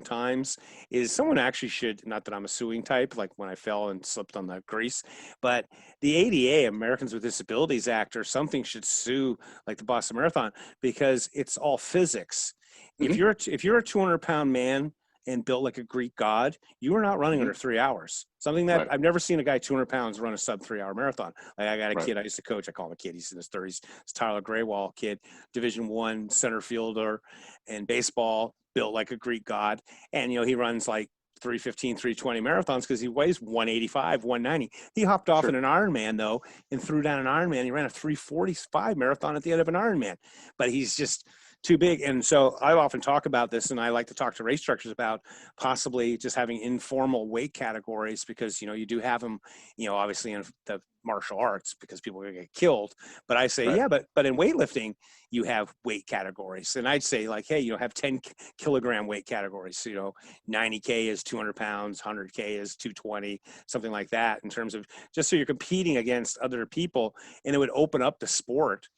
sometimes is someone actually should, not that I'm a suing type, like when I fell and slipped on the grease, but the ADA, Americans with Disabilities Act, or something should sue like the Boston Marathon, because it's all physics. If Hmm. you're a 200-pound man and built like a Greek god, you are not running Hmm. under 3 hours. Something that Right. I've never seen a guy 200 pounds run a sub 3 hour marathon. Like I got a Right. kid I used to coach. I call him a kid. He's in his 30s. It's Tyler Graywall kid, Division I center fielder and baseball, built like a Greek god. And, he runs like 315, 320 marathons because he weighs 185, 190. He hopped off in Sure. an Ironman though and threw down an Ironman. He ran a 345 marathon at the end of an Ironman, but he's just too big. And so I often talk about this, and I like to talk to race directors about possibly just having informal weight categories, because you do have them, obviously in the martial arts because people are going to get killed. But I say, Right. yeah, but in weightlifting you have weight categories, and I'd say like, hey, have 10 kilogram weight categories. So 90K is 200 pounds, 100K is 220, something like that, in terms of just so you're competing against other people, and it would open up the sport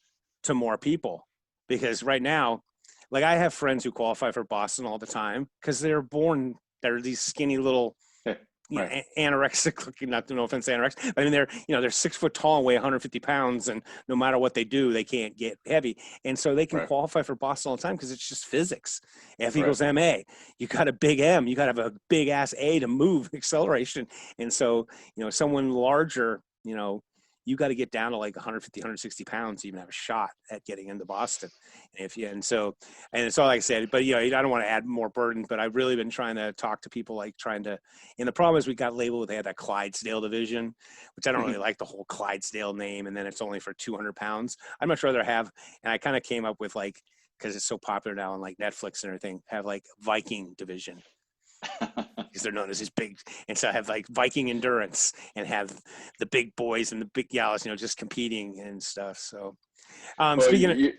to more people. Because right now, like I have friends who qualify for Boston all the time because they're these skinny little, Yeah. Right. anorexic looking, not no offense to anorexic. I mean, they're 6 foot tall and weigh 150 pounds, and no matter what they do, they can't get heavy. And so they can Right. qualify for Boston all the time because it's just physics. F Right. equals ma. You got a big M, you got to have a big ass A to move acceleration. And so, someone larger, you got to get down to like 150, 160 pounds to even have a shot at getting into Boston. And it's all like I said, but I don't want to add more burden, but I've really been trying to talk to people, like and the problem is we got labeled, they had that Clydesdale division, which I don't really Hmm. like the whole Clydesdale name. And then it's only for 200 pounds. I'd much rather have, and I kind of came up with like, because it's so popular now on like Netflix and everything, have like Viking division, because they're known as these big, and so I have like Viking endurance and have the big boys and the big gals, just competing and stuff. So, Well, speaking of,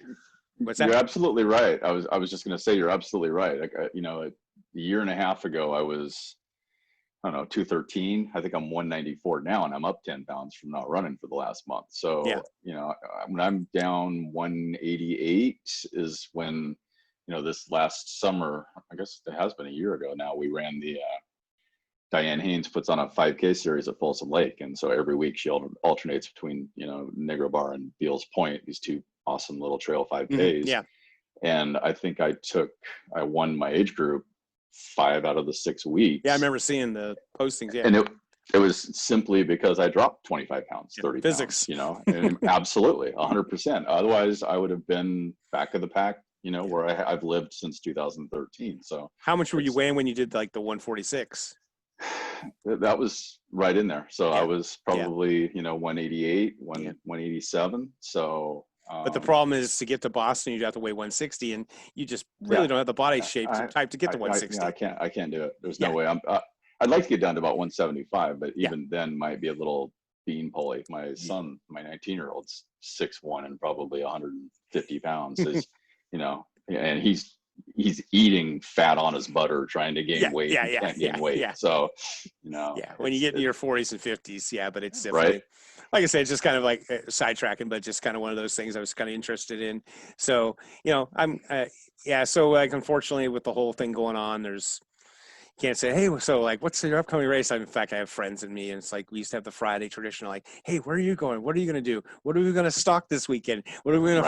what's that? you're absolutely right. I was just going to say you're absolutely right. Like, a year and a half ago, I don't know, 213. I think I'm 194 now, and I'm up 10 pounds from not running for the last month. Yeah. So, when I'm down 188 is when, this last summer, I guess it has been a year ago now, we ran the Diane Haynes puts on a 5K series at Folsom Lake. And so every week she alternates between, Negro Bar and Beals Point, these two awesome little trail 5Ks. Yeah. And I think I won my age group 5 out of the 6 Yeah. I weeks. remember seeing the postings. Yeah. And it was simply because I dropped 25 pounds, 30 Physics. pounds, and absolutely 100%. Otherwise I would have been back of the pack, where I've lived since 2013. So How much were you it's, weighing when you did like the 146? that was right in there. So I Yeah. was Yeah. probably, 188, Yeah. 187. So, But the problem is, to get to Boston, you'd have to weigh 160, and you just really yeah, don't have the body shape type to get to yeah, 160. I can't do it. There's no Yeah. way. I'd like to get down to about 175, but Yeah. even then might be a little bean pulley. My son, my 19-year-old's 6'1" and probably 150 pounds and he's eating fat on his butter, trying to gain weight. Yeah. He Yeah. can't Yeah. gain weight. Yeah. So, Yeah. When you get into your 40s and 50s, yeah, but it's right. definitely, like I said, it's just kind of like sidetracking, but just kind of one of those things I was kind of interested in. So, so like, unfortunately with the whole thing going on, can't say, hey, so like, what's your upcoming race? In fact, I have friends in me, and it's like, we used to have the Friday traditional, like, hey, where are you going? What are you going to do? What are we going to stock this weekend? What are we going to